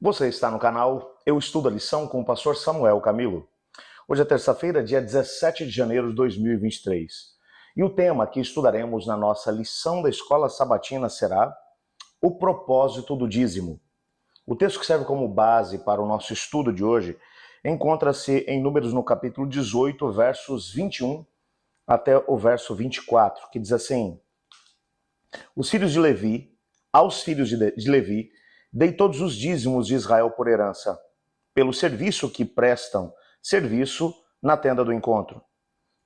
Você está no canal Eu Estudo a Lição com o pastor Samuel Camilo. Hoje é terça-feira, dia 17 de janeiro de 2023. E o tema que estudaremos na nossa lição da Escola Sabatina será o propósito do dízimo. O texto que serve como base para o nosso estudo de hoje encontra-se em Números no capítulo 18, versos 21 até o verso 24, que diz assim: Os filhos de Levi, aos filhos de Levi, dei todos os dízimos de Israel por herança, pelo serviço que prestam serviço na tenda do encontro.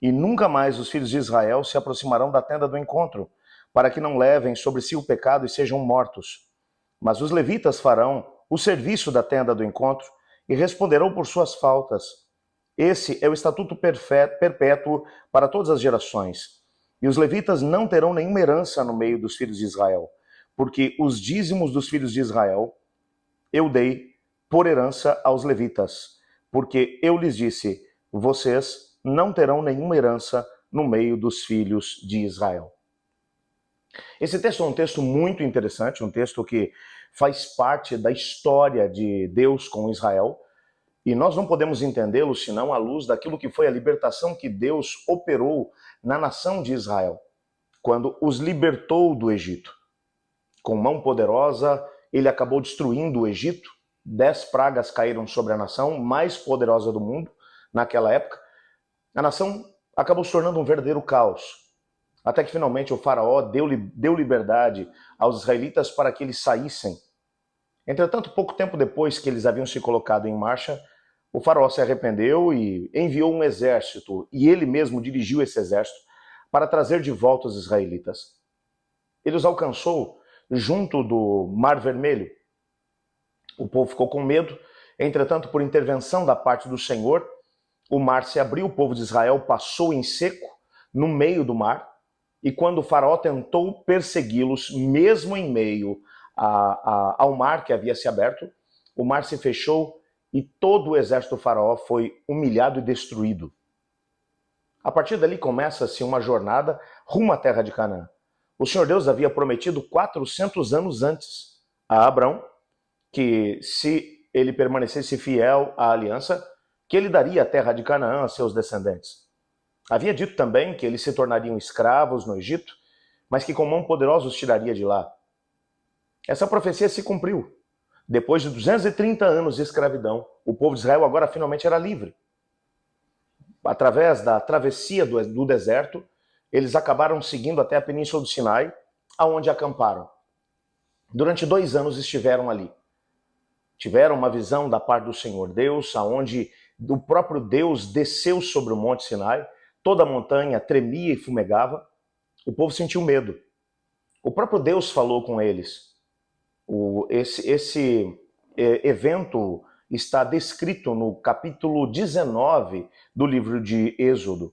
E nunca mais os filhos de Israel se aproximarão da tenda do encontro, para que não levem sobre si o pecado e sejam mortos. Mas os levitas farão o serviço da tenda do encontro e responderão por suas faltas. Esse é o estatuto perpétuo para todas as gerações. E os levitas não terão nenhuma herança no meio dos filhos de Israel, porque os dízimos dos filhos de Israel eu dei por herança aos levitas, porque eu lhes disse, vocês não terão nenhuma herança no meio dos filhos de Israel. Esse texto é um texto muito interessante, um texto que faz parte da história de Deus com Israel, e nós não podemos entendê-lo senão à luz daquilo que foi a libertação que Deus operou na nação de Israel, quando os libertou do Egito. Com mão poderosa, ele acabou destruindo o Egito. 10 pragas caíram sobre a nação mais poderosa do mundo naquela época. A nação acabou se tornando um verdadeiro caos. Até que finalmente o faraó deu liberdade aos israelitas para que eles saíssem. Entretanto, pouco tempo depois que eles haviam se colocado em marcha, o faraó se arrependeu e enviou um exército, e ele mesmo dirigiu esse exército para trazer de volta os israelitas. Ele os alcançou junto do Mar Vermelho. O povo ficou com medo, entretanto, por intervenção da parte do Senhor, o mar se abriu, o povo de Israel passou em seco no meio do mar, e quando o faraó tentou persegui-los, mesmo em meio ao mar que havia se aberto, o mar se fechou e todo o exército do faraó foi humilhado e destruído. A partir dali começa-se uma jornada rumo à terra de Canaã. O Senhor Deus havia prometido 400 anos antes a Abrão que, se ele permanecesse fiel à aliança, que ele daria a terra de Canaã a seus descendentes. Havia dito também que eles se tornariam escravos no Egito, mas que com mão poderosa os tiraria de lá. Essa profecia se cumpriu. Depois de 230 anos de escravidão, o povo de Israel agora finalmente era livre. Através da travessia do deserto, eles acabaram seguindo até a península do Sinai, aonde acamparam. Durante 2 anos estiveram ali. Tiveram uma visão da parte do Senhor Deus, aonde o próprio Deus desceu sobre o Monte Sinai, toda a montanha tremia e fumegava, o povo sentiu medo. O próprio Deus falou com eles. Esse evento está descrito no capítulo 19 do livro de Êxodo.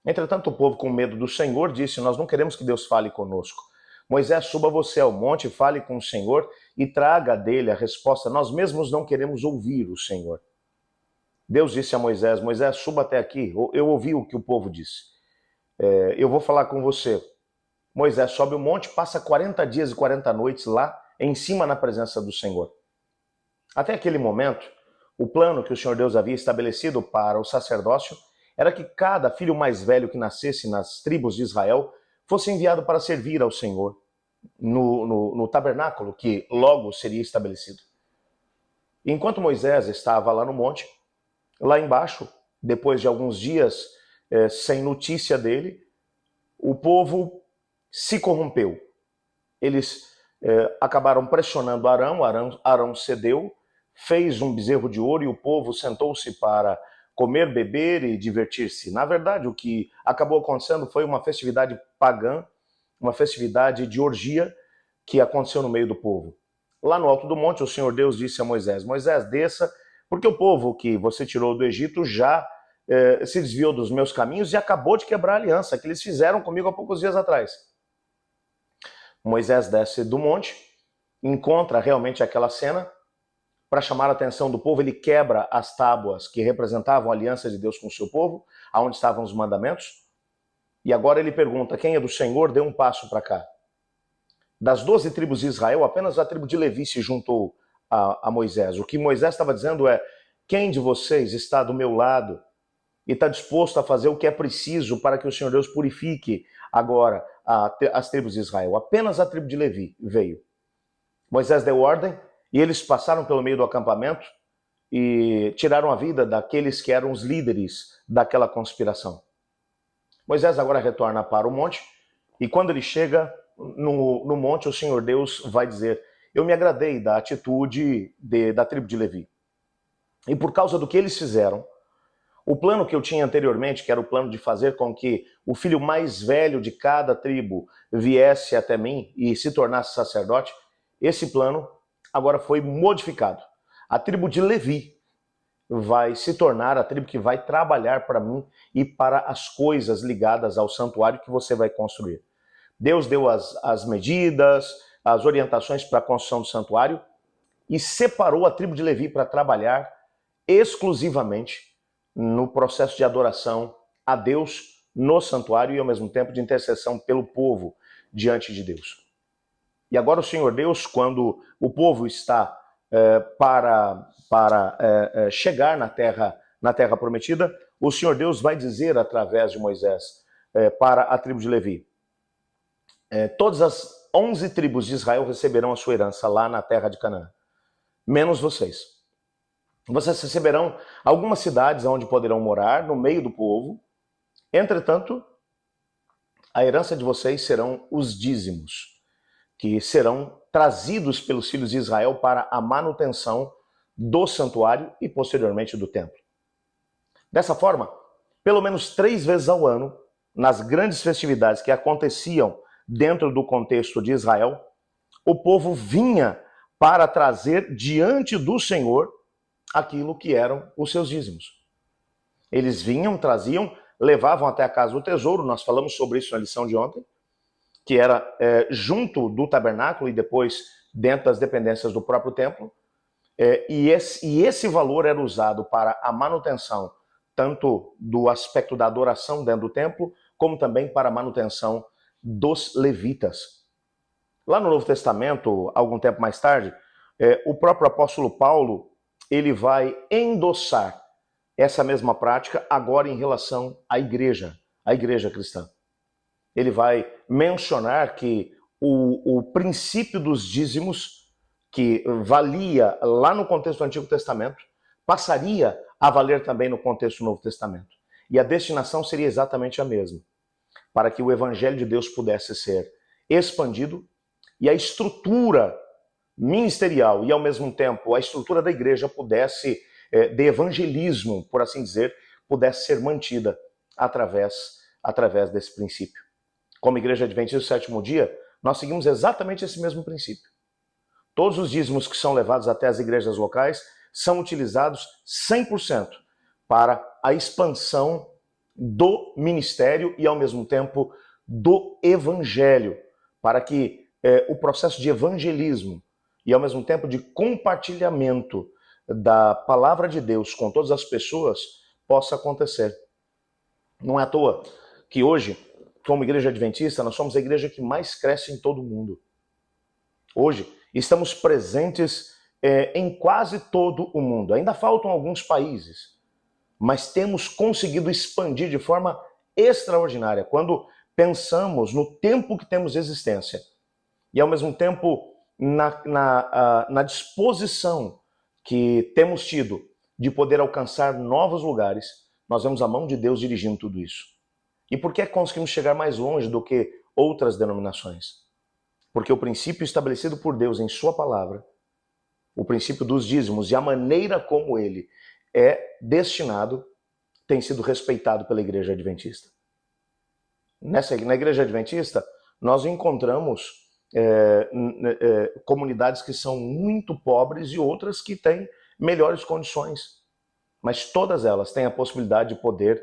Entretanto, o povo, com medo do Senhor, disse, nós não queremos que Deus fale conosco. Moisés, suba você ao monte, fale com o Senhor e traga dele a resposta. Nós mesmos não queremos ouvir o Senhor. Deus disse a Moisés, Moisés, suba até aqui. Eu ouvi o que o povo disse. Eu vou falar com você. Moisés sobe o monte, passa 40 dias e 40 noites lá, em cima na presença do Senhor. Até aquele momento, o plano que o Senhor Deus havia estabelecido para o sacerdócio era que cada filho mais velho que nascesse nas tribos de Israel fosse enviado para servir ao Senhor no tabernáculo que logo seria estabelecido. Enquanto Moisés estava lá no monte, lá embaixo, depois de alguns dias sem notícia dele, o povo se corrompeu. Eles acabaram pressionando Arão cedeu, fez um bezerro de ouro e o povo sentou-se para comer, beber e divertir-se. Na verdade, o que acabou acontecendo foi uma festividade pagã, uma festividade de orgia que aconteceu no meio do povo. Lá no alto do monte, o Senhor Deus disse a Moisés, Moisés, desça, porque o povo que você tirou do Egito já se desviou dos meus caminhos e acabou de quebrar a aliança que eles fizeram comigo há poucos dias atrás. Moisés desce do monte, encontra realmente aquela cena. Para chamar a atenção do povo, ele quebra as tábuas que representavam a aliança de Deus com o seu povo, aonde estavam os mandamentos. E agora ele pergunta, quem é do Senhor, dê um passo para cá. Das 12 tribos de Israel, apenas a tribo de Levi se juntou a Moisés. O que Moisés estava dizendo é: quem de vocês está do meu lado e está disposto a fazer o que é preciso para que o Senhor Deus purifique agora as tribos de Israel? Apenas a tribo de Levi veio. Moisés deu ordem e eles passaram pelo meio do acampamento e tiraram a vida daqueles que eram os líderes daquela conspiração. Moisés agora retorna para o monte e quando ele chega no monte, o Senhor Deus vai dizer: eu me agradei da atitude da tribo de Levi. E por causa do que eles fizeram, o plano que eu tinha anteriormente, que era o plano de fazer com que o filho mais velho de cada tribo viesse até mim e se tornasse sacerdote, esse plano agora foi modificado. A tribo de Levi vai se tornar a tribo que vai trabalhar para mim e para as coisas ligadas ao santuário que você vai construir. Deus deu as medidas, as orientações para a construção do santuário e separou a tribo de Levi para trabalhar exclusivamente no processo de adoração a Deus no santuário e ao mesmo tempo de intercessão pelo povo diante de Deus. E agora o Senhor Deus, quando o povo está para chegar na terra prometida, o Senhor Deus vai dizer através de Moisés para a tribo de Levi: todas as 11 tribos de Israel receberão a sua herança lá na terra de Canaã, menos vocês. Vocês receberão algumas cidades onde poderão morar no meio do povo. Entretanto, a herança de vocês serão os dízimos, que serão trazidos pelos filhos de Israel para a manutenção do santuário e posteriormente do templo. Dessa forma, pelo menos 3 vezes ao ano, nas grandes festividades que aconteciam dentro do contexto de Israel, o povo vinha para trazer diante do Senhor aquilo que eram os seus dízimos. Eles vinham, traziam, levavam até a casa do tesouro, nós falamos sobre isso na lição de ontem, que era junto do tabernáculo e depois dentro das dependências do próprio templo, e esse valor era usado para a manutenção tanto do aspecto da adoração dentro do templo, como também para a manutenção dos levitas. Lá no Novo Testamento, algum tempo mais tarde, o próprio apóstolo Paulo, ele vai endossar essa mesma prática agora em relação à igreja cristã. Ele vai mencionar que o princípio dos dízimos, que valia lá no contexto do Antigo Testamento, passaria a valer também no contexto do Novo Testamento. E a destinação seria exatamente a mesma, para que o Evangelho de Deus pudesse ser expandido e a estrutura ministerial e, ao mesmo tempo, a estrutura da igreja pudesse, de evangelismo, por assim dizer, pudesse ser mantida através desse princípio. Como Igreja Adventista do Sétimo Dia, nós seguimos exatamente esse mesmo princípio. Todos os dízimos que são levados até as igrejas locais são utilizados 100% para a expansão do ministério e, ao mesmo tempo, do evangelho, para que o processo de evangelismo e, ao mesmo tempo, de compartilhamento da palavra de Deus com todas as pessoas possa acontecer. Não é à toa que hoje, como Igreja Adventista, nós somos a igreja que mais cresce em todo o mundo. Hoje, estamos presentes em quase todo o mundo. Ainda faltam alguns países, mas temos conseguido expandir de forma extraordinária quando pensamos no tempo que temos de existência e, ao mesmo tempo, na disposição que temos tido de poder alcançar novos lugares. Nós vemos a mão de Deus dirigindo tudo isso. E por que conseguimos chegar mais longe do que outras denominações? Porque o princípio estabelecido por Deus em sua palavra, o princípio dos dízimos e a maneira como ele é destinado, tem sido respeitado pela Igreja Adventista. Na Igreja Adventista, nós encontramos comunidades que são muito pobres e outras que têm melhores condições. Mas todas elas têm a possibilidade de poder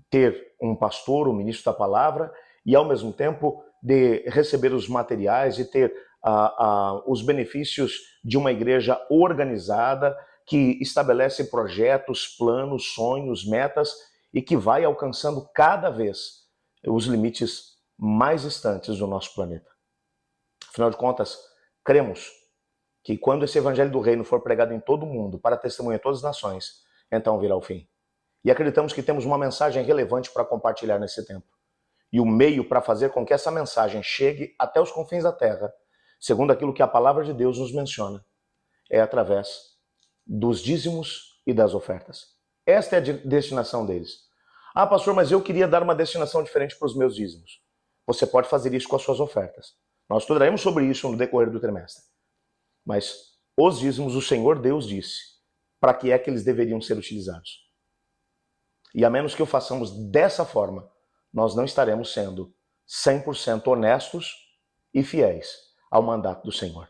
ter um pastor, um ministro da palavra, e ao mesmo tempo de receber os materiais e ter os benefícios de uma igreja organizada que estabelece projetos, planos, sonhos, metas e que vai alcançando cada vez os limites mais distantes do nosso planeta. Afinal de contas, cremos que quando esse evangelho do reino for pregado em todo o mundo, para testemunhar todas as nações, então virá o fim. E acreditamos que temos uma mensagem relevante para compartilhar nesse tempo. E o meio para fazer com que essa mensagem chegue até os confins da terra, segundo aquilo que a palavra de Deus nos menciona, é através dos dízimos e das ofertas. Esta é a destinação deles. Ah, pastor, mas eu queria dar uma destinação diferente para os meus dízimos. Você pode fazer isso com as suas ofertas. Nós estudaremos sobre isso no decorrer do trimestre. Mas os dízimos, o Senhor Deus disse para que é que eles deveriam ser utilizados. E a menos que o façamos dessa forma, nós não estaremos sendo 100% honestos e fiéis ao mandato do Senhor.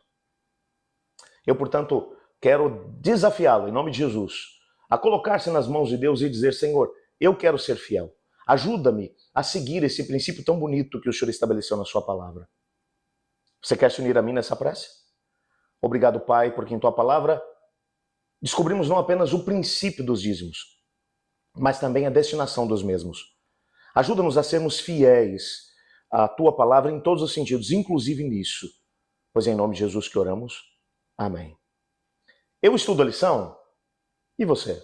Eu, portanto, quero desafiá-lo, em nome de Jesus, a colocar-se nas mãos de Deus e dizer: Senhor, eu quero ser fiel. Ajuda-me a seguir esse princípio tão bonito que o Senhor estabeleceu na sua palavra. Você quer se unir a mim nessa prece? Obrigado, Pai, porque em tua palavra descobrimos não apenas o princípio dos dízimos, mas também a destinação dos mesmos. Ajuda-nos a sermos fiéis à tua palavra em todos os sentidos, inclusive nisso. Pois é em nome de Jesus que oramos. Amém. Eu estudo a lição, e você?